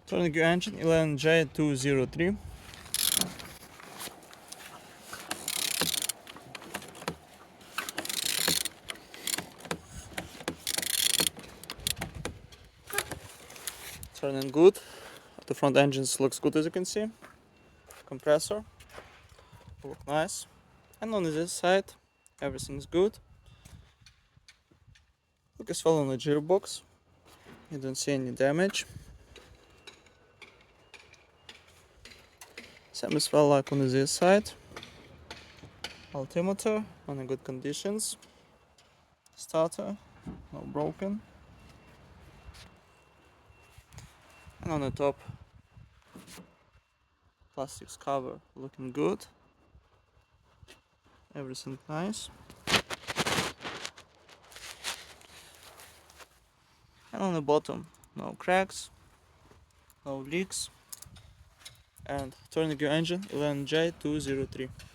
Turning your engine 11J203. Turning good. The front engines looks good, as you can see. Compressor look nice. And on this side everything's good. Look as well on the gearbox. You don't see any damage. Same as well like on this side. Altimeter on in good conditions. Starter no broken. And on the top, plastics cover looking good. Everything nice. And on the bottom, no cracks, no leaks. And turning your engine 11J203.